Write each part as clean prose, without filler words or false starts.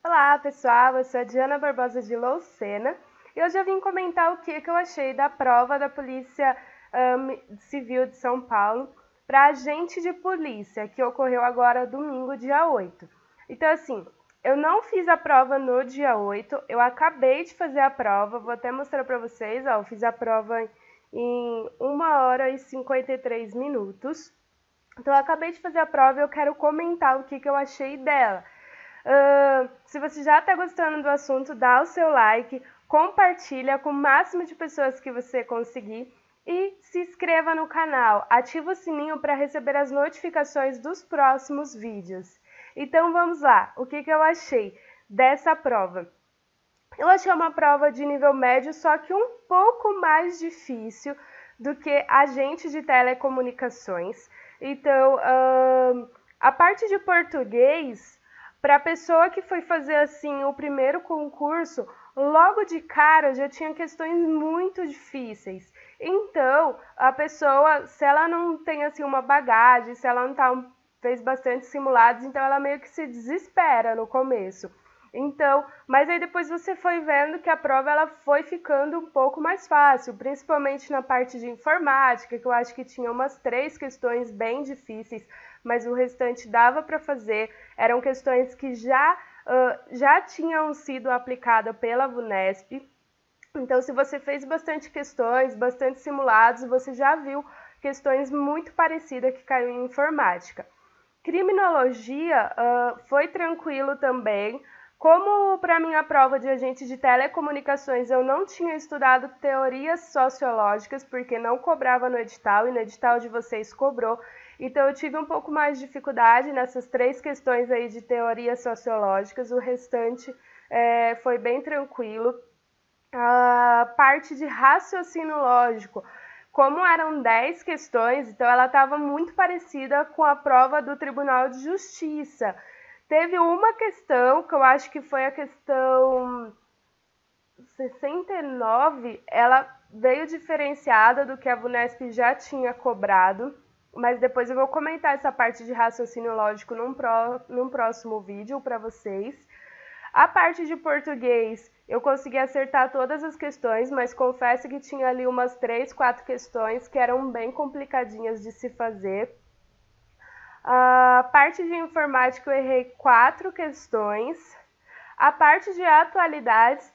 Olá pessoal, eu sou a Diana Barbosa de Loucena e hoje eu vim comentar o que eu achei da prova da Polícia Civil de São Paulo para agente de polícia, que ocorreu agora domingo, dia 8. Então assim, eu não fiz a prova no dia 8, eu acabei de fazer a prova, vou até mostrar para vocês, ó, eu fiz a prova em 1 hora e 53 minutos. Então eu acabei de fazer a prova e eu quero comentar o que eu achei dela. Se você já está gostando do assunto, dá o seu like, compartilha com o máximo de pessoas que você conseguir e se inscreva no canal, ativa o sininho para receber as notificações dos próximos vídeos. Então vamos lá, o que eu achei dessa prova? Eu achei uma prova de nível médio, só que um pouco mais difícil do que agente de telecomunicações. Então, a parte de português, para a pessoa que foi fazer assim o primeiro concurso, logo de cara já tinha questões muito difíceis. Então, a pessoa, se ela não tem assim uma bagagem, se ela não fez bastante simulados, então ela meio que se desespera no começo. Então, mas aí depois você foi vendo que a prova ela foi ficando um pouco mais fácil, principalmente na parte de informática, que eu acho que tinha umas 3 questões bem difíceis, mas o restante dava para fazer. Eram questões que já tinham sido aplicadas pela VUNESP. Então, se você fez bastante questões, bastante simulados, você já viu questões muito parecidas que caiu em informática. Criminologia foi tranquilo também. Como para minha prova de agente de telecomunicações eu não tinha estudado teorias sociológicas, porque não cobrava no edital e no edital de vocês cobrou, então eu tive um pouco mais de dificuldade nessas 3 questões aí de teorias sociológicas, o restante foi bem tranquilo. A parte de raciocínio lógico, como eram 10 questões, então ela estava muito parecida com a prova do Tribunal de Justiça. Teve uma questão, que eu acho que foi a questão 69, ela veio diferenciada do que a VUNESP já tinha cobrado, mas depois eu vou comentar essa parte de raciocínio lógico num próximo vídeo para vocês. A parte de português, eu consegui acertar todas as questões, mas confesso que tinha ali umas 3, 4 questões que eram bem complicadinhas de se fazer. A parte de informática eu errei 4 questões. A parte de atualidades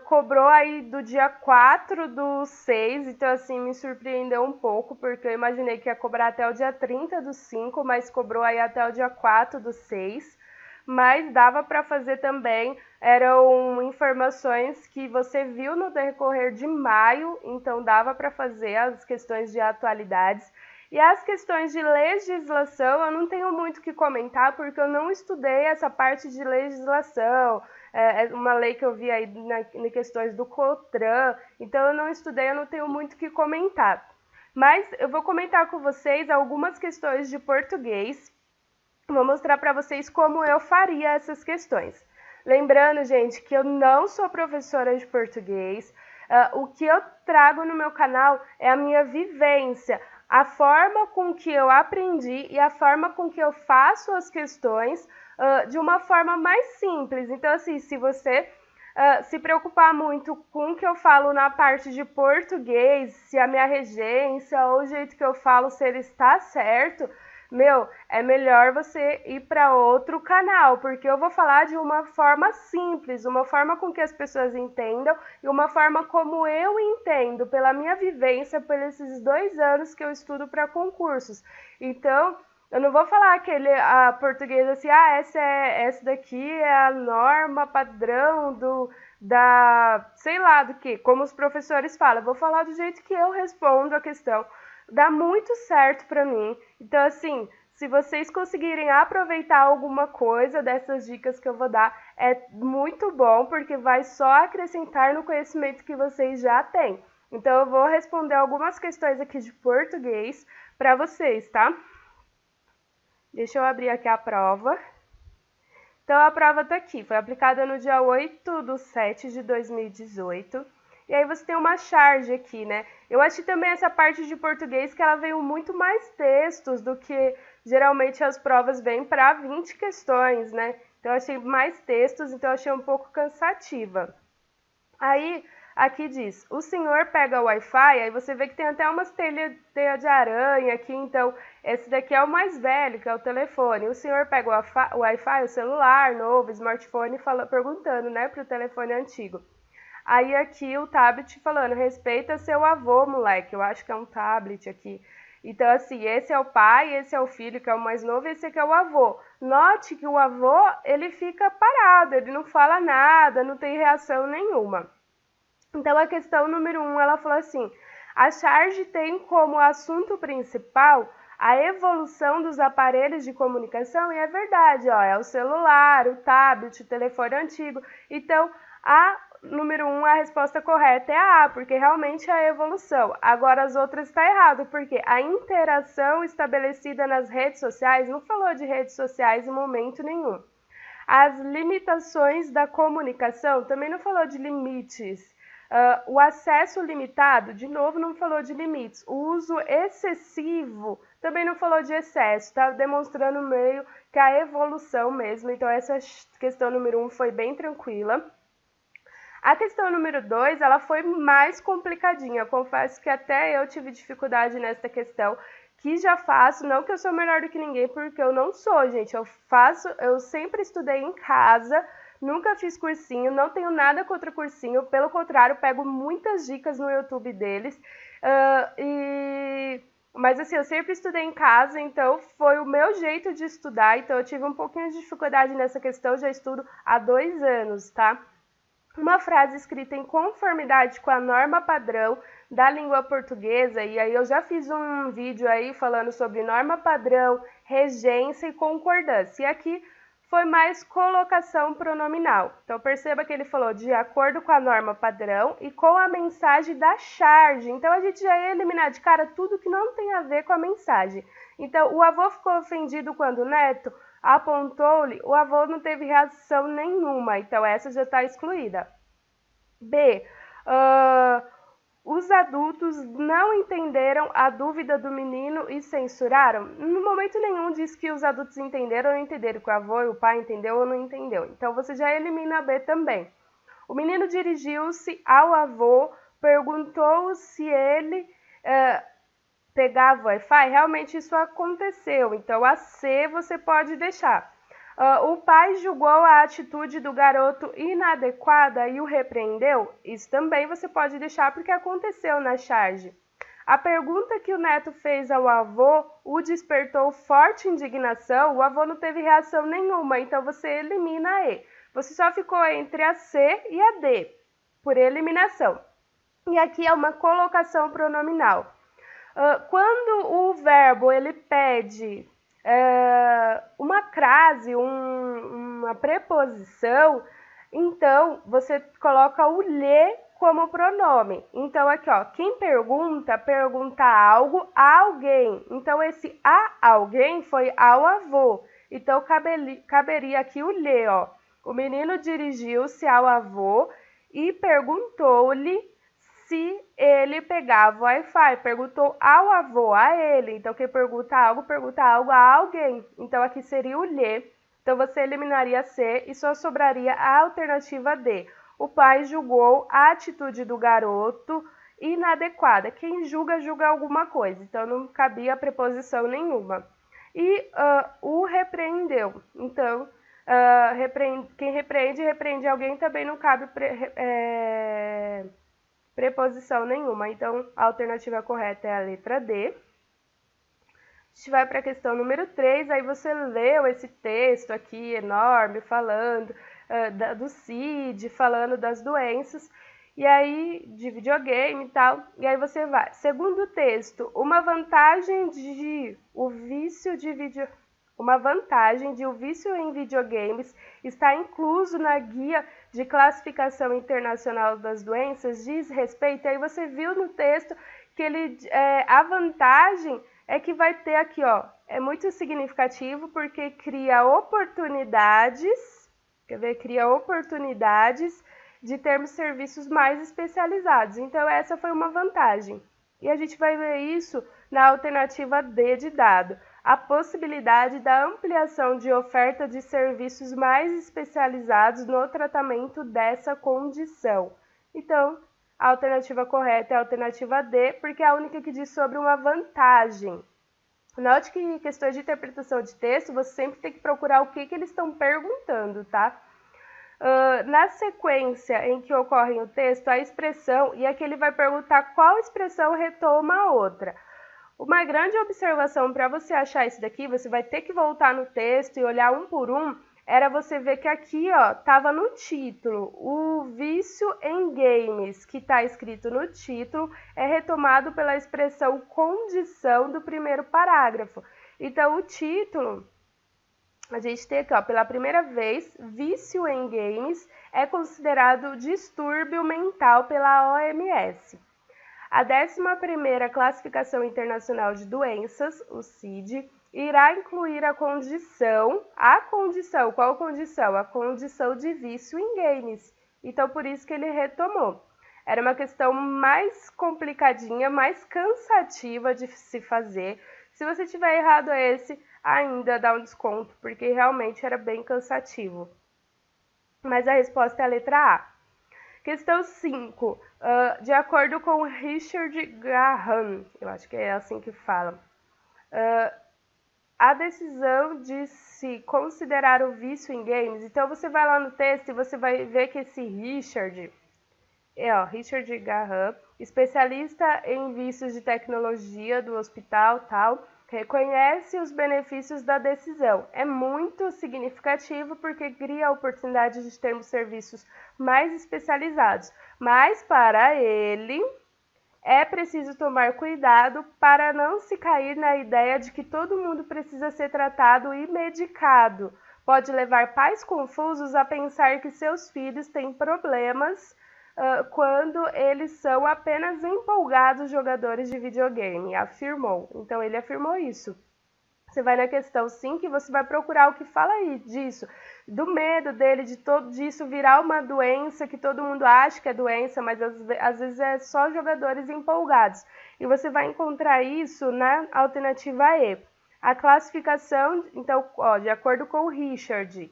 cobrou aí do dia 4/6, então assim, me surpreendeu um pouco, porque eu imaginei que ia cobrar até o dia 30/5, mas cobrou aí até o dia 4/6. Mas dava para fazer também, eram informações que você viu no decorrer de maio, então dava para fazer as questões de atualidades. E as questões de legislação, eu não tenho muito o que comentar, porque eu não estudei essa parte de legislação, é uma lei que eu vi aí em questões do COTRAN, então eu não estudei, eu não tenho muito o que comentar. Mas eu vou comentar com vocês algumas questões de português, vou mostrar para vocês como eu faria essas questões. Lembrando, gente, que eu não sou professora de português, o que eu trago no meu canal é a minha vivência, a forma com que eu aprendi e a forma com que eu faço as questões de uma forma mais simples. Então, assim, se você se preocupar muito com o que eu falo na parte de português, se a minha regência ou o jeito que eu falo, se ele está certo, é melhor você ir para outro canal, porque eu vou falar de uma forma simples, uma forma com que as pessoas entendam e uma forma como eu entendo, pela minha vivência, por esses 2 anos que eu estudo para concursos. Então, eu não vou falar a português assim, essa daqui é a norma padrão sei lá do que, como os professores falam. Eu vou falar do jeito que eu respondo a questão. Dá muito certo para mim. Então, assim, se vocês conseguirem aproveitar alguma coisa dessas dicas que eu vou dar, é muito bom, porque vai só acrescentar no conhecimento que vocês já têm. Então, eu vou responder algumas questões aqui de português para vocês, tá? Deixa eu abrir aqui a prova. Então, a prova está aqui. Foi aplicada no dia 8/7 de 2018. E aí você tem uma charge aqui, né? Eu achei também essa parte de português que ela veio muito mais textos do que geralmente as provas vêm para 20 questões, né? Então eu achei mais textos, então eu achei um pouco cansativa. Aí, aqui diz, o senhor pega o Wi-Fi, aí você vê que tem até umas teia de aranha aqui, então esse daqui é o mais velho, que é o telefone. O senhor pega o Wi-Fi, o celular novo, smartphone, perguntando, né, pro telefone antigo. Aí aqui o tablet falando, respeita seu avô, moleque. Eu acho que é um tablet aqui. Então, assim, esse é o pai, esse é o filho, que é o mais novo, e esse aqui é o avô. Note que o avô, ele fica parado, ele não fala nada, não tem reação nenhuma. Então, a questão número 1, ela falou assim, a charge tem como assunto principal a evolução dos aparelhos de comunicação, e é verdade, ó, é o celular, o tablet, o telefone antigo. Então, número 1, a resposta correta é a A, porque realmente é a evolução. Agora as outras está errado, porque a interação estabelecida nas redes sociais, não falou de redes sociais em momento nenhum. As limitações da comunicação, também não falou de limites. O acesso limitado, de novo, não falou de limites. O uso excessivo, também não falou de excesso, está demonstrando meio que a evolução mesmo. Então essa questão número 1 foi bem tranquila. A questão número 2, ela foi mais complicadinha. Eu confesso que até eu tive dificuldade nessa questão, que já faço, não que eu sou melhor do que ninguém, porque eu não sou, gente. Eu sempre estudei em casa, nunca fiz cursinho, não tenho nada contra cursinho, pelo contrário, pego muitas dicas no YouTube deles. Mas assim, eu sempre estudei em casa, então foi o meu jeito de estudar, então eu tive um pouquinho de dificuldade nessa questão, já estudo há 2 anos, tá? Uma frase escrita em conformidade com a norma padrão da língua portuguesa, e aí eu já fiz um vídeo aí falando sobre norma padrão, regência e concordância, e aqui foi mais colocação pronominal. Então perceba que ele falou de acordo com a norma padrão e com a mensagem da charge. Então a gente já ia eliminar de cara tudo que não tem a ver com a mensagem. Então o avô ficou ofendido quando o neto apontou-lhe, o avô não teve reação nenhuma, então essa já está excluída. B. Os adultos não entenderam a dúvida do menino e censuraram? No momento nenhum diz que os adultos entenderam ou não entenderam, que o avô e o pai entendeu ou não entendeu. Então você já elimina a B também. O menino dirigiu-se ao avô, perguntou se ele pegava o Wi-Fi, realmente isso aconteceu, então a C você pode deixar. O pai julgou a atitude do garoto inadequada e o repreendeu, isso também você pode deixar porque aconteceu na charge. A pergunta que o neto fez ao avô o despertou forte indignação, o avô não teve reação nenhuma, então você elimina a E. Você só ficou entre a C e a D, por eliminação. E aqui é uma colocação pronominal. Quando o verbo ele pede uma crase, uma preposição, então você coloca o lhe como pronome. Então aqui, ó, quem pergunta algo a alguém. Então esse a alguém foi ao avô. Então caberia aqui o lhe, ó. O menino dirigiu-se ao avô e perguntou-lhe se ele pegava o Wi-Fi, perguntou ao avô, a ele. Então, quem pergunta algo a alguém. Então, aqui seria o lhe. Então, você eliminaria C e só sobraria a alternativa D. O pai julgou a atitude do garoto inadequada. Quem julga, julga alguma coisa. Então, não cabia preposição nenhuma. E o repreendeu. Então, quem repreende alguém também não cabe preposição nenhuma. Então, a alternativa correta é a letra D. A gente vai para a questão número 3, aí você leu esse texto aqui enorme, falando do CID, falando das doenças, e aí de videogame e tal, e aí você vai. Segundo texto, uma vantagem de o vício em videogames está incluso na guia de classificação internacional das doenças, diz respeito, aí você viu no texto que a vantagem é que vai ter aqui, ó, é muito significativo porque cria oportunidades de termos serviços mais especializados. Então, essa foi uma vantagem. E a gente vai ver isso na alternativa D de dado. a possibilidade da ampliação de oferta de serviços mais especializados no tratamento dessa condição. Então, a alternativa correta é a alternativa D, porque é a única que diz sobre uma vantagem. Note que em questões de interpretação de texto, você sempre tem que procurar o que eles estão perguntando, tá? Na sequência em que ocorre o texto, a expressão, e aqui ele vai perguntar qual expressão retoma a outra. Uma grande observação para você achar isso daqui, você vai ter que voltar no texto e olhar um por um, era você ver que aqui, ó, estava no título, o vício em games, que está escrito no título, é retomado pela expressão condição do primeiro parágrafo. Então, o título, a gente tem aqui, ó, pela primeira vez, vício em games é considerado distúrbio mental pela OMS. A 11ª Classificação Internacional de Doenças, o CID, irá incluir a condição, qual condição? A condição de vício em games. Então, por isso que ele retomou. Era uma questão mais complicadinha, mais cansativa de se fazer. Se você tiver errado esse, ainda dá um desconto, porque realmente era bem cansativo. Mas a resposta é a letra A. Questão 5. De acordo com Richard Graham, eu acho que é assim que fala, a decisão de se considerar o vício em games, então você vai lá no texto e você vai ver que esse Richard Graham, especialista em vícios de tecnologia do hospital, tal, reconhece os benefícios da decisão. É muito significativo porque cria a oportunidade de termos serviços mais especializados, mas para ele é preciso tomar cuidado para não se cair na ideia de que todo mundo precisa ser tratado e medicado. Pode levar pais confusos a pensar que seus filhos têm problemas quando eles são apenas empolgados jogadores de videogame, afirmou. Então, ele afirmou isso. Você vai na questão 5 e você vai procurar o que fala aí disso, do medo dele, de todo disso virar uma doença que todo mundo acha que é doença, mas às vezes é só jogadores empolgados. E você vai encontrar isso na alternativa E. A classificação, então, de acordo com o Richard,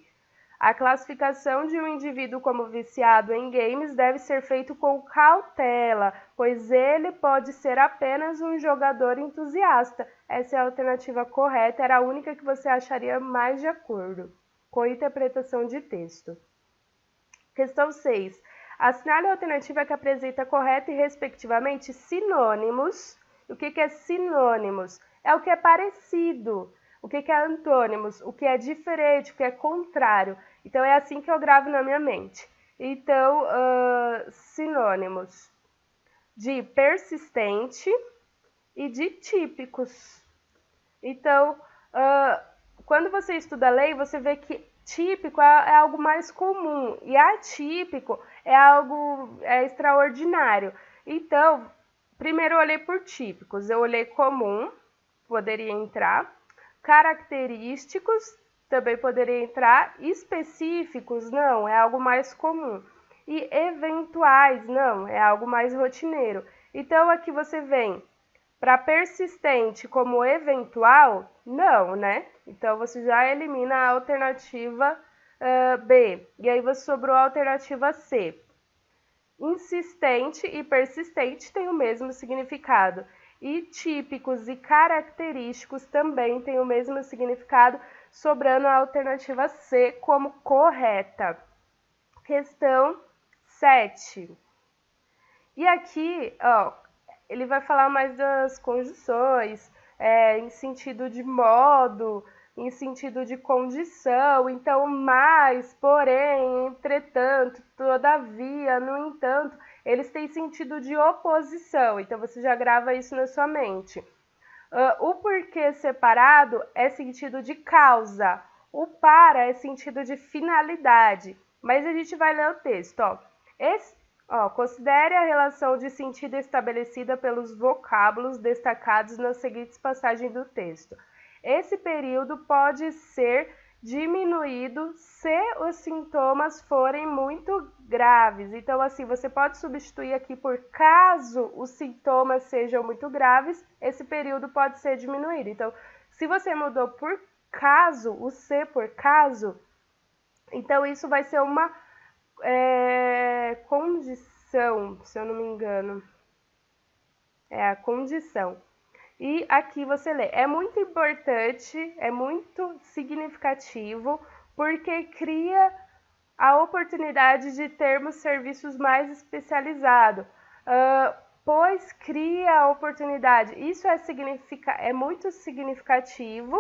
a classificação de um indivíduo como viciado em games deve ser feito com cautela, pois ele pode ser apenas um jogador entusiasta. Essa é a alternativa correta, era a única que você acharia mais de acordo com a interpretação de texto. Questão 6. Assinale a alternativa que apresenta correta e, respectivamente, sinônimos. O que é sinônimos? É o que é parecido. O que é antônimos? O que é diferente, o que é contrário. Então, é assim que eu gravo na minha mente. Então, sinônimos de persistente e de típicos. Então, quando você estuda a lei, você vê que típico é algo mais comum e atípico é algo extraordinário. Então, primeiro eu olhei por típicos, eu olhei comum, poderia entrar, característicos, também poderia entrar, específicos, não, é algo mais comum. E eventuais, não, é algo mais rotineiro. Então, aqui você vem para persistente como eventual, não, né? Então, você já elimina a alternativa B. E aí, você sobrou a alternativa C. Insistente e persistente têm o mesmo significado. E típicos e característicos também têm o mesmo significado, sobrando a alternativa C como correta. Questão 7. E aqui, ele vai falar mais das conjunções, em sentido de modo, em sentido de condição. Então, mas, porém, entretanto, todavia, no entanto, eles têm sentido de oposição. Então, você já grava isso na sua mente. O porquê separado é sentido de causa. O para é sentido de finalidade. Mas a gente vai ler o texto, considere a relação de sentido estabelecida pelos vocábulos destacados nas seguintes passagens do texto. Esse período pode ser diminuído se os sintomas forem muito graves. Então, assim, você pode substituir aqui por caso os sintomas sejam muito graves, esse período pode ser diminuído. Então, Se você mudou por caso, o C por caso, então isso vai ser uma condição, se eu não me engano. É a condição. E aqui você lê. É muito importante, é muito significativo, porque cria a oportunidade de termos serviços mais especializados, pois cria a oportunidade. Isso é muito significativo,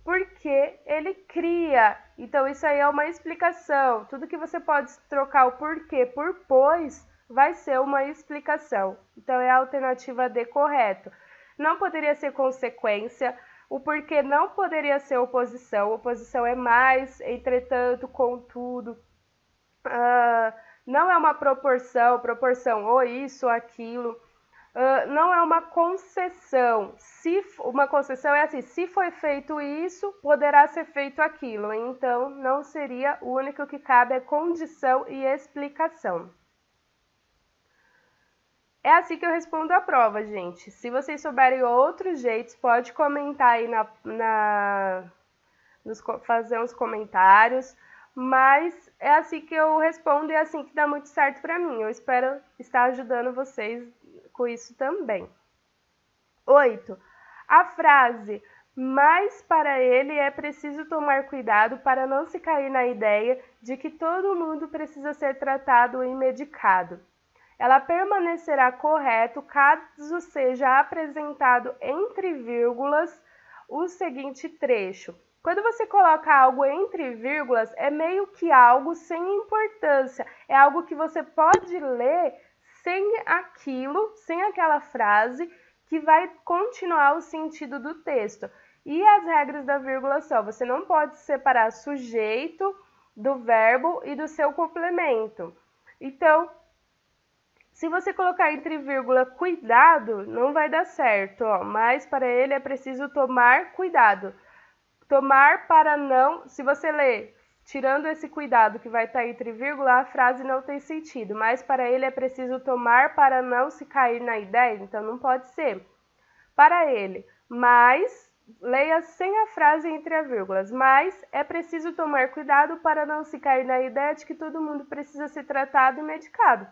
porque ele cria. Então, isso aí é uma explicação. Tudo que você pode trocar o porquê por pois vai ser uma explicação. Então, é a alternativa D correto. Não poderia ser consequência. O porquê não poderia ser oposição. Oposição é mais, entretanto, contudo. Não é uma proporção, ou isso, ou aquilo. Não é uma concessão. Uma concessão é assim, se foi feito isso, poderá ser feito aquilo. Então, não seria o único que cabe é condição e explicação. É assim que eu respondo a prova, gente. Se vocês souberem outros jeitos, pode comentar aí fazer uns comentários. Mas é assim que eu respondo e é assim que dá muito certo para mim. Eu espero estar ajudando vocês com isso também. 8. A frase "mas para ele é preciso tomar cuidado para não se cair na ideia de que todo mundo precisa ser tratado e medicado. Ela permanecerá correto caso seja apresentado entre vírgulas o seguinte trecho." Quando você coloca algo entre vírgulas, é meio que algo sem importância. É algo que você pode ler sem aquilo, sem aquela frase, que vai continuar o sentido do texto. E as regras da vírgula são: você não pode separar sujeito do verbo e do seu complemento. Então, se você colocar entre vírgula cuidado, não vai dar certo, ó. Mas para ele é preciso tomar cuidado. Tomar para não, se você ler tirando esse cuidado que vai estar entre vírgula, a frase não tem sentido. Mas para ele é preciso tomar para não se cair na ideia, então não pode ser. Para ele, mas, leia sem a frase entre as vírgulas. Mas é preciso tomar cuidado para não se cair na ideia de que todo mundo precisa ser tratado e medicado.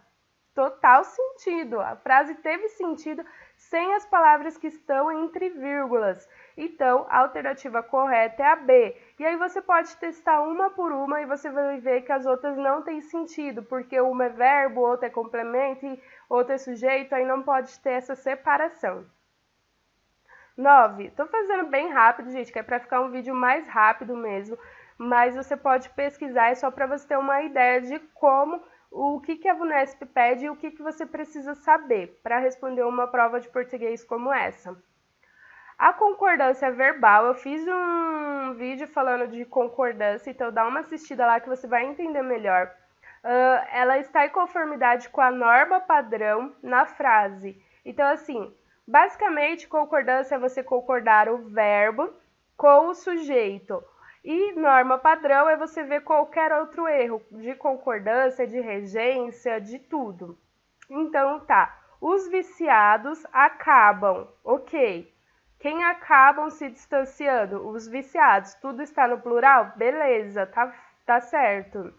Total sentido. A frase teve sentido sem as palavras que estão entre vírgulas. Então, a alternativa correta é a B. E aí você pode testar uma por uma e você vai ver que as outras não têm sentido, porque uma é verbo, outra é complemento e outra é sujeito, aí não pode ter essa separação. 9. Estou fazendo bem rápido, gente, que é para ficar um vídeo mais rápido mesmo, mas você pode pesquisar, é só para você ter uma ideia de o que a VUNESP pede e o que você precisa saber para responder uma prova de português como essa. A concordância verbal, eu fiz um vídeo falando de concordância, então dá uma assistida lá que você vai entender melhor. Ela está em conformidade com a norma padrão na frase. Então, assim, basicamente, concordância é você concordar o verbo com o sujeito. E norma padrão é você ver qualquer outro erro de concordância, de regência, de tudo. Então, tá. Os viciados acabam. Ok. Quem acabam se distanciando? Os viciados. Tudo está no plural? Beleza, tá certo.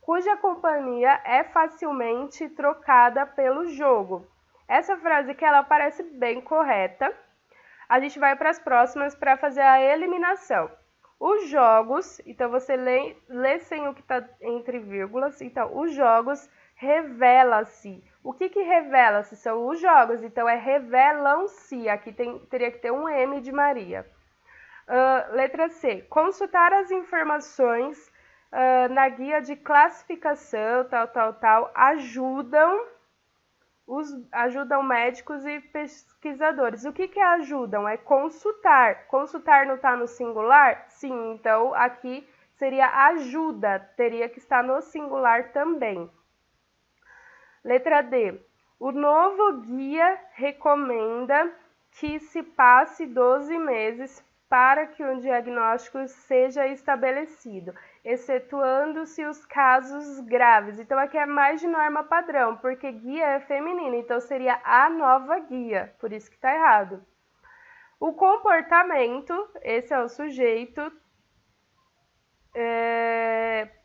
Cuja companhia é facilmente trocada pelo jogo. Essa frase aqui, ela parece bem correta. A gente vai para as próximas para fazer a eliminação. Os jogos, então você lê sem o que está entre vírgulas. Então, os jogos revela-se. O que revela-se? São os jogos, então é revelam-se. Aqui teria que ter um M de Maria. Letra C. Consultar as informações na guia de classificação, ajudam médicos e pesquisadores. O que ajudam? É consultar. Consultar não está no singular? Sim, então aqui seria ajuda, teria que estar no singular também. Letra D. O novo guia recomenda que se passe 12 meses para que um diagnóstico seja estabelecido, excetuando-se os casos graves. Então, aqui é mais de norma padrão, porque guia é feminino, então seria a nova guia, por isso que está errado. O comportamento, esse é o sujeito,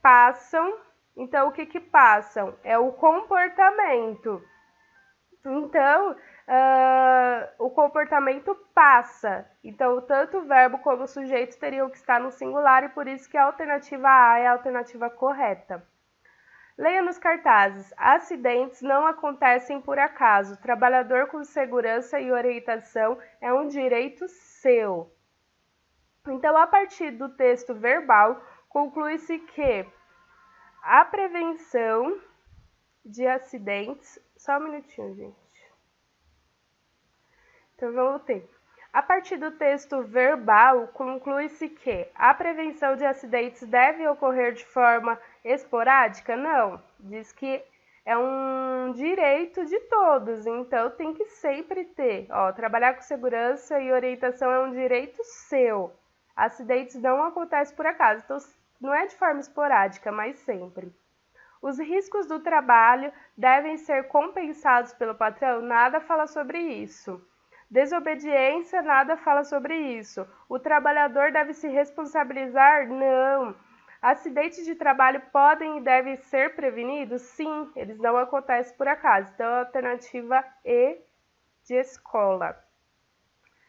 passam. Então, o que passam? É o comportamento. Então, o comportamento passa. Então, tanto o verbo como o sujeito teriam que estar no singular e por isso que a alternativa A é a alternativa correta. Leia nos cartazes. Acidentes não acontecem por acaso. Trabalhador com segurança e orientação é um direito seu. Então, a partir do texto verbal, conclui-se que a prevenção de acidentes... Só um minutinho, gente. Então, vamos ter. A partir do texto verbal, conclui-se que a prevenção de acidentes deve ocorrer de forma esporádica? Não. Diz que é um direito de todos, então tem que sempre ter. Trabalhar com segurança e orientação é um direito seu. Acidentes não acontecem por acaso, então não é de forma esporádica, mas sempre. Os riscos do trabalho devem ser compensados pelo patrão? Nada fala sobre isso. Desobediência, nada fala sobre isso. O trabalhador deve se responsabilizar? Não. Acidentes de trabalho podem e devem ser prevenidos? Sim, eles não acontecem por acaso. Então, a alternativa E de escola.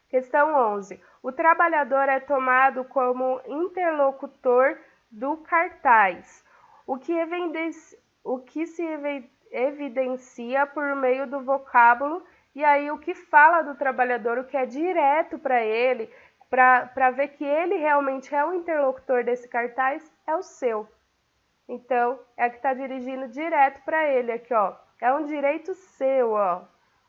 Questão 11. O trabalhador é tomado como interlocutor do cartaz. O que se evidencia por meio do vocábulo e aí o que fala do trabalhador, o que é direto para ele, para ver que ele realmente é o interlocutor desse cartaz, é o seu. Então, é que está dirigindo direto para ele aqui, ó. É um direito seu, ó.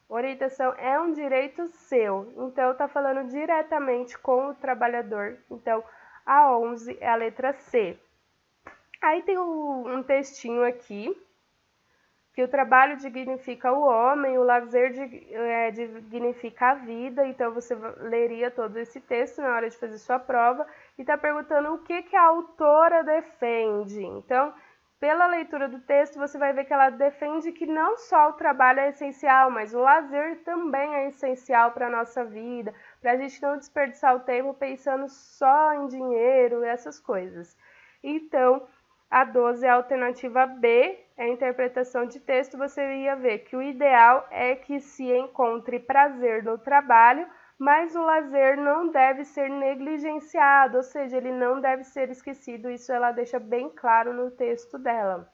Orientação é um direito seu. Então, está falando diretamente com o trabalhador. Então, a 11 é a letra C. Aí tem um textinho aqui, que o trabalho dignifica o homem, o lazer dignifica a vida. Então, você leria todo esse texto na hora de fazer sua prova e está perguntando o que a autora defende. Então, pela leitura do texto, você vai ver que ela defende que não só o trabalho é essencial, mas o lazer também é essencial para a nossa vida, para a gente não desperdiçar o tempo pensando só em dinheiro e essas coisas. Então, a 12 é a alternativa B, é a interpretação de texto. Você ia ver que o ideal é que se encontre prazer no trabalho, mas o lazer não deve ser negligenciado, ou seja, ele não deve ser esquecido. Isso ela deixa bem claro no texto dela.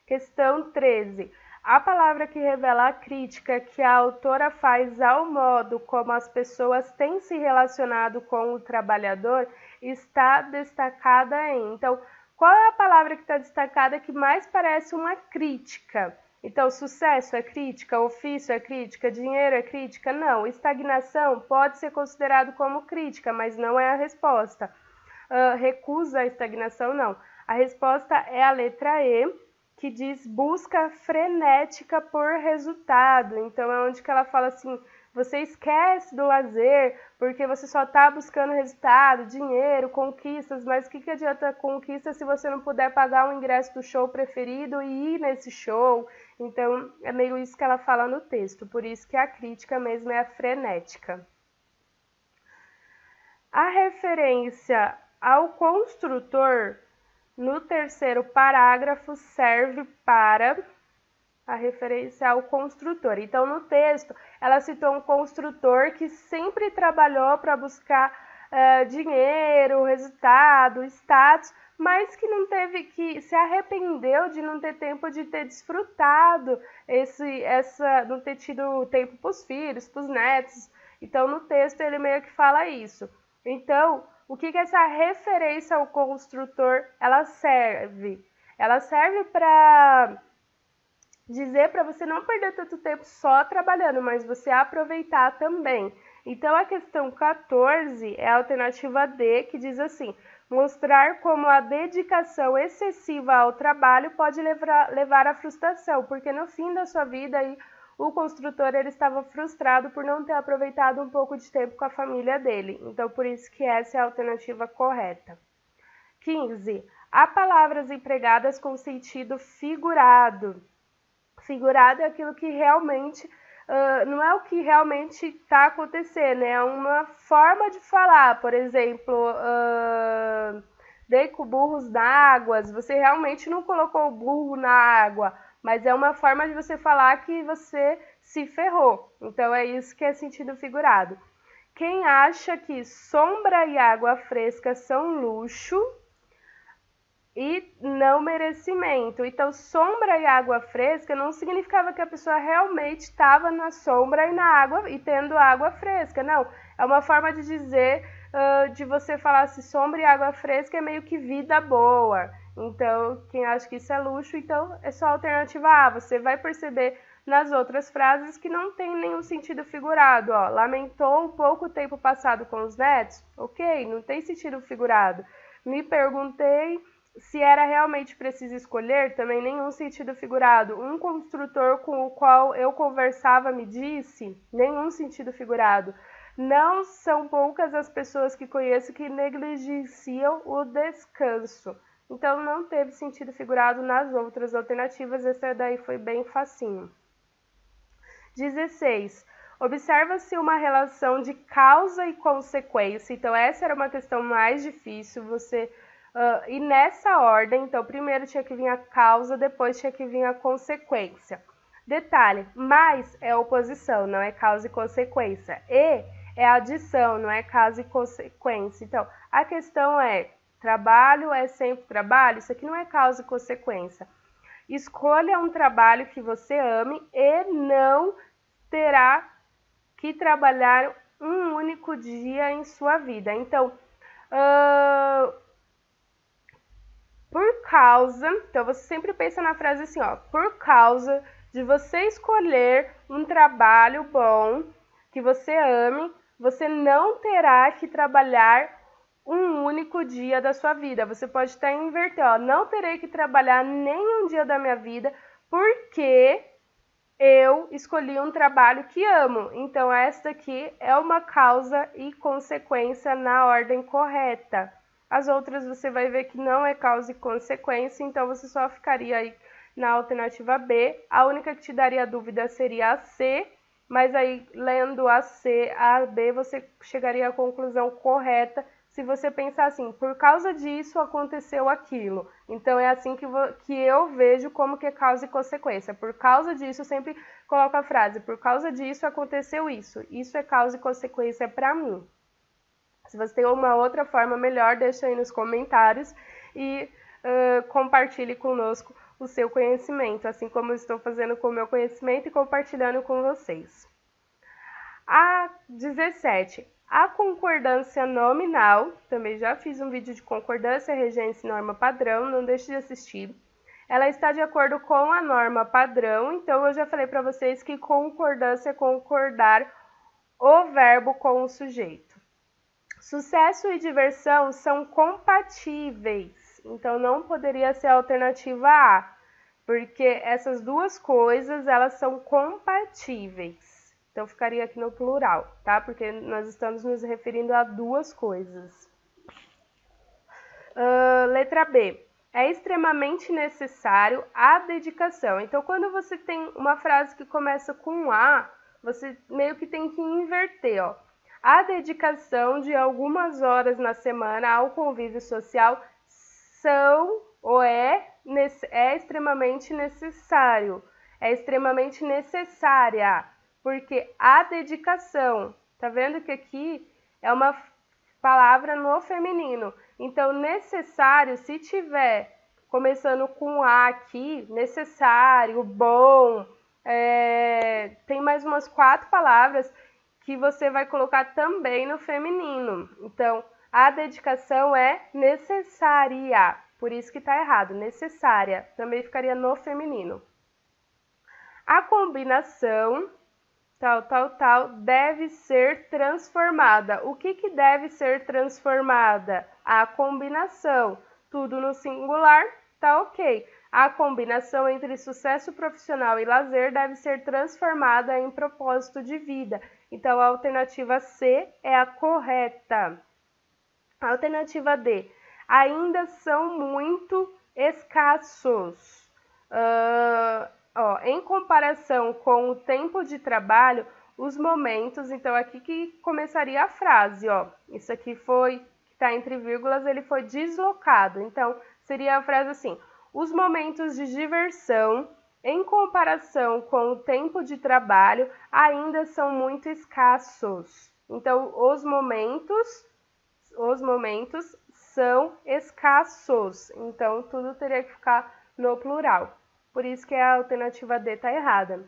Questão 13. A palavra que revela a crítica que a autora faz ao modo como as pessoas têm se relacionado com o trabalhador está destacada em... Então, qual é a palavra que está destacada que mais parece uma crítica? Então, sucesso é crítica, ofício é crítica, dinheiro é crítica? Não. Estagnação pode ser considerado como crítica, mas não é a resposta. Recusa a estagnação, não. A resposta é a letra E, que diz busca frenética por resultado. Então, é onde que ela fala assim... Você esquece do lazer porque você só está buscando resultado, dinheiro, conquistas, mas o que adianta conquista se você não puder pagar o ingresso do show preferido e ir nesse show? Então, é meio isso que ela fala no texto, por isso que a crítica mesmo é a frenética. A referência ao construtor no terceiro parágrafo serve para... a referência ao construtor. Então, no texto, ela citou um construtor que sempre trabalhou para buscar dinheiro, resultado, status, mas que não teve, que se arrependeu de não ter tempo de ter desfrutado não ter tido tempo para os filhos, para os netos. Então, no texto, ele meio que fala isso. Então, o que essa referência ao construtor, ela serve? Ela serve para dizer para você não perder tanto tempo só trabalhando, mas você aproveitar também. Então, a questão 14 é a alternativa D, que diz assim: mostrar como a dedicação excessiva ao trabalho pode levar à frustração, porque no fim da sua vida aí, o construtor ele estava frustrado por não ter aproveitado um pouco de tempo com a família dele. Então, por isso que essa é a alternativa correta. 15. Há palavras empregadas com sentido figurado. Figurado é aquilo que realmente não é o que realmente está acontecendo, é uma forma de falar. Por exemplo, dei com burros na água, você realmente não colocou o burro na água, mas é uma forma de você falar que você se ferrou. Então é isso que é sentido figurado. Quem acha que sombra e água fresca são luxo e não merecimento. Então, sombra e água fresca não significava que a pessoa realmente estava na sombra e na água e tendo água fresca. Não, é uma forma de dizer, de você falar se sombra e água fresca é meio que vida boa. Então, quem acha que isso é luxo, então é só a alternativa A. Você vai perceber nas outras frases que não tem nenhum sentido figurado. Ó, lamentou um pouco tempo passado com os netos? Ok, não tem sentido figurado. Me perguntei se era realmente preciso escolher, também nenhum sentido figurado. Um construtor com o qual eu conversava me disse, nenhum sentido figurado. Não são poucas as pessoas que conheço que negligenciam o descanso. Então não teve sentido figurado nas outras alternativas, essa daí foi bem facinho. 16. Observa-se uma relação de causa e consequência. Então essa era uma questão mais difícil, e nessa ordem, então, primeiro tinha que vir a causa, depois tinha que vir a consequência. Detalhe, mais é oposição, não é causa e consequência. E é adição, não é causa e consequência. Então, a questão é, trabalho é sempre trabalho? Isso aqui não é causa e consequência. Escolha um trabalho que você ame e não terá que trabalhar um único dia em sua vida. Então, por causa, então você sempre pensa na frase assim, ó, por causa de você escolher um trabalho bom, que você ame, você não terá que trabalhar um único dia da sua vida. Você pode até inverter, ó, não terei que trabalhar nenhum dia da minha vida, porque eu escolhi um trabalho que amo. Então, esta aqui é uma causa e consequência na ordem correta. As outras você vai ver que não é causa e consequência, então você só ficaria aí na alternativa B. A única que te daria dúvida seria a C, mas aí lendo a C, a B, você chegaria à conclusão correta se você pensar assim, por causa disso aconteceu aquilo. Então é assim que eu vejo como que é causa e consequência. Por causa disso, eu sempre coloco a frase, por causa disso aconteceu isso. Isso é causa e consequência para mim. Se você tem uma outra forma melhor, deixa aí nos comentários e compartilhe conosco o seu conhecimento, assim como eu estou fazendo com o meu conhecimento e compartilhando com vocês. A 17. A concordância nominal, também já fiz um vídeo de concordância, regência e norma padrão, não deixe de assistir. Ela está de acordo com a norma padrão, então eu já falei para vocês que concordância é concordar o verbo com o sujeito. Sucesso e diversão são compatíveis, então não poderia ser a alternativa A, porque essas duas coisas, elas são compatíveis. Então, ficaria aqui no plural, tá? Porque nós estamos nos referindo a duas coisas. Letra B. É extremamente necessário a dedicação. Então, quando você tem uma frase que começa com A, você meio que tem que inverter, ó. A dedicação de algumas horas na semana ao convívio social são ou é extremamente necessário. É extremamente necessária, porque a dedicação, tá vendo que aqui é uma palavra no feminino. Então, necessário, se tiver começando com A aqui, necessário, bom, tem mais umas 4 palavras que você vai colocar também no feminino. Então, a dedicação é necessária, por isso que está errado, necessária, também ficaria no feminino. A combinação, tal, deve ser transformada. O que deve ser transformada? A combinação, tudo no singular, tá ok. A combinação entre sucesso profissional e lazer deve ser transformada em propósito de vida. Então, a alternativa C é a correta. A alternativa D. Ainda são muito escassos. Ó, em comparação com o tempo de trabalho, os momentos, então aqui que começaria a frase, ó. Isso aqui foi, que está entre vírgulas, ele foi deslocado. Então, seria a frase assim: os momentos de diversão, em comparação com o tempo de trabalho, ainda são muito escassos. Então, os momentos são escassos. Então, tudo teria que ficar no plural. Por isso que a alternativa D está errada.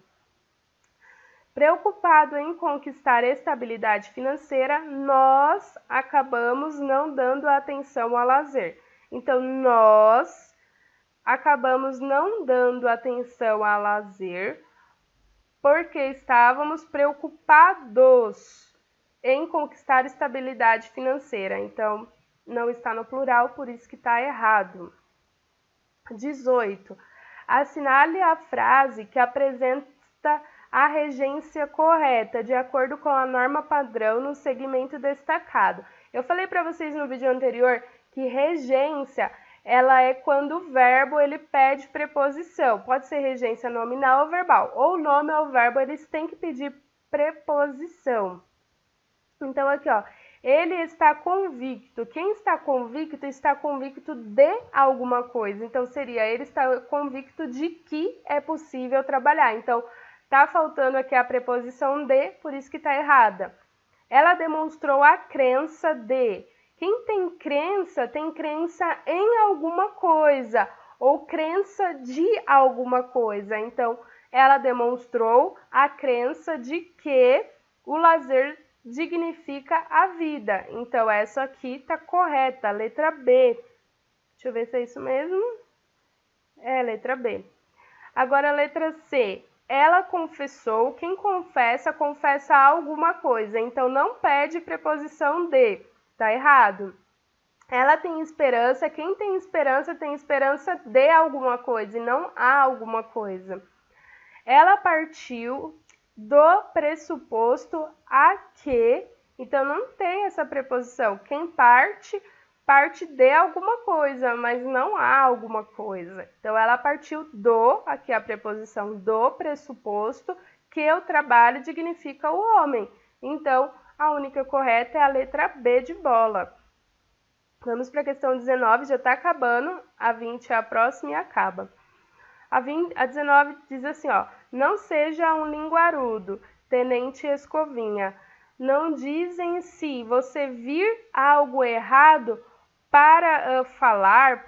Preocupado em conquistar estabilidade financeira, nós acabamos não dando atenção ao lazer. Então, nós acabamos não dando atenção ao lazer porque estávamos preocupados em conquistar estabilidade financeira. Então, não está no plural, por isso que está errado. 18. Assinale a frase que apresenta a regência correta, de acordo com a norma padrão no segmento destacado. Eu falei para vocês no vídeo anterior que regência, ela é quando o verbo ele pede preposição. Pode ser regência nominal ou verbal. Ou o nome ou o verbo, eles têm que pedir preposição. Então, aqui, ó, ele está convicto. Quem está convicto de alguma coisa. Então, seria ele está convicto de que é possível trabalhar. Então, tá faltando aqui a preposição de, por isso que está errada. Ela demonstrou a crença de. Quem tem crença em alguma coisa ou crença de alguma coisa. Então, ela demonstrou a crença de que o lazer dignifica a vida. Então, essa aqui está correta, letra B. Deixa eu ver se é isso mesmo. É, letra B. Agora, a letra C. Ela confessou, quem confessa, confessa alguma coisa. Então, não pede preposição de. Tá errado. Ela tem esperança, quem tem esperança de alguma coisa e não há alguma coisa. Ela partiu do pressuposto a que, então não tem essa preposição. Quem parte de alguma coisa, mas não há alguma coisa. Então, ela partiu do, aqui a preposição do pressuposto, que o trabalho dignifica o homem. Então, a única correta é a letra B de bola. Vamos para a questão 19, já está acabando, a 20 é a próxima e acaba. A 19 diz assim, ó, não seja um linguarudo, tenente Escovinha. Não dizem se você vir algo errado para falar,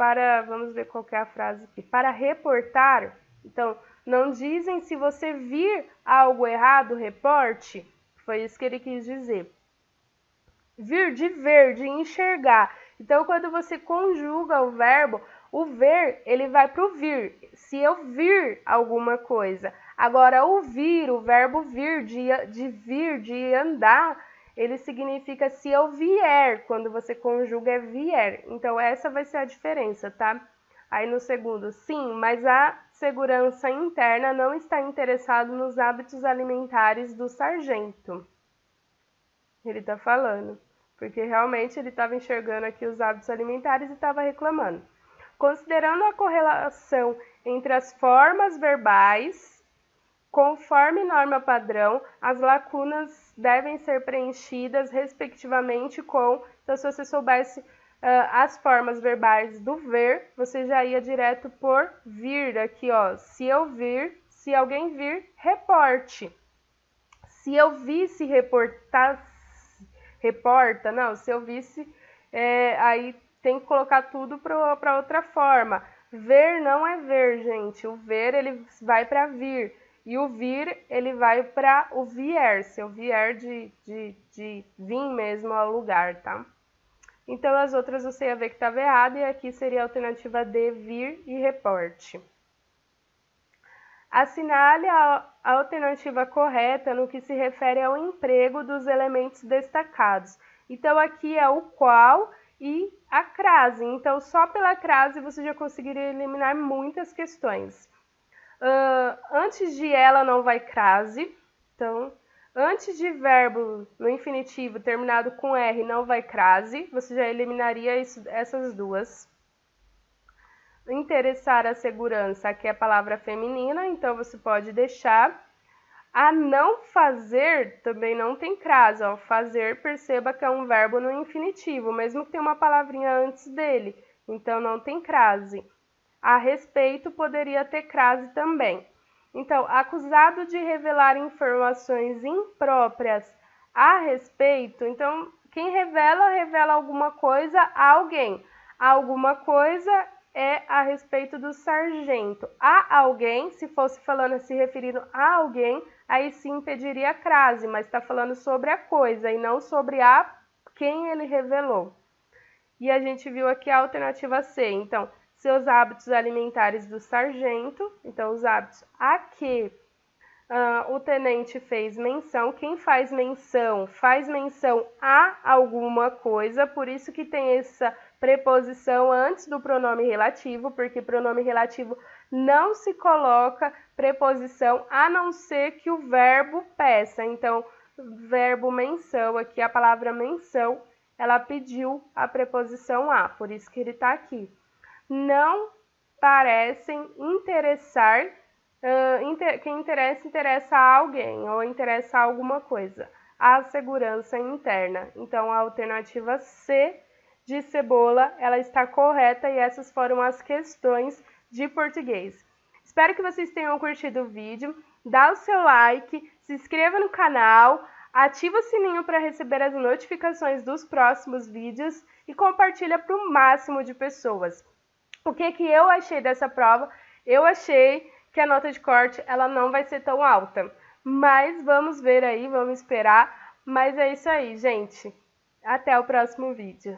vamos ver qual que é a frase aqui, para reportar. Então, não dizem se você vir algo errado, reporte. Foi isso que ele quis dizer. Vir de ver, de enxergar. Então, quando você conjuga o verbo, o ver, ele vai para o vir. Se eu vir alguma coisa. Agora, o vir, o verbo vir, de andar, ele significa se eu vier. Quando você conjuga, é vier. Então, essa vai ser a diferença, tá? Aí, no segundo, sim, mas a segurança interna não está interessado nos hábitos alimentares do sargento. Ele está falando. Porque realmente ele estava enxergando aqui os hábitos alimentares e estava reclamando. Considerando a correlação entre as formas verbais, conforme norma padrão, as lacunas devem ser preenchidas respectivamente com... Então, se você soubesse as formas verbais do ver, você já ia direto por vir aqui, ó. Se eu vir, se alguém vir, reporte. Se eu visse reportar, reporta, não, se eu visse, aí tem que colocar tudo para outra forma. Ver não é ver, gente. O ver, ele vai para vir. E o vir, ele vai para o vier. Se eu vier de vir mesmo ao lugar, tá? Então, as outras você ia ver que estava errado. E aqui seria a alternativa D, vir e reporte. Assinale a alternativa correta no que se refere ao emprego dos elementos destacados. Então, aqui é o qual e a crase. Então, só pela crase você já conseguiria eliminar muitas questões. Antes de ela não vai crase. Então, antes de verbo no infinitivo terminado com R não vai crase. Você já eliminaria essas duas. interessar a segurança, aqui é a palavra feminina, então você pode deixar. A não fazer também não tem crase, ó. Fazer, perceba que é um verbo no infinitivo, mesmo que tenha uma palavrinha antes dele, então não tem crase. A respeito poderia ter crase também. Então, acusado de revelar informações impróprias a respeito, então quem revela, revela alguma coisa a alguém. Alguma coisa é a respeito do sargento. A alguém, se fosse falando, se referindo a alguém, aí sim pediria crase, mas está falando sobre a coisa e não sobre a quem ele revelou. E a gente viu aqui a alternativa C. Então, seus hábitos alimentares do sargento. Então, os hábitos a que o tenente fez menção. Quem faz menção a alguma coisa, por isso que tem essa preposição antes do pronome relativo, porque pronome relativo não se coloca preposição a não ser que o verbo peça. Então, verbo menção, aqui a palavra menção, ela pediu a preposição a, por isso que ele está aqui. Não parecem interessar, quem interessa a alguém ou interessa a alguma coisa. A segurança interna. Então, a alternativa C de Cebola, ela está correta e essas foram as questões de português. Espero que vocês tenham curtido o vídeo. Dá o seu like, se inscreva no canal, ativa o sininho para receber as notificações dos próximos vídeos e compartilha para o máximo de pessoas. O que eu achei dessa prova? Eu achei que a nota de corte ela não vai ser tão alta, mas vamos ver aí, vamos esperar. Mas é isso aí, gente. Até o próximo vídeo.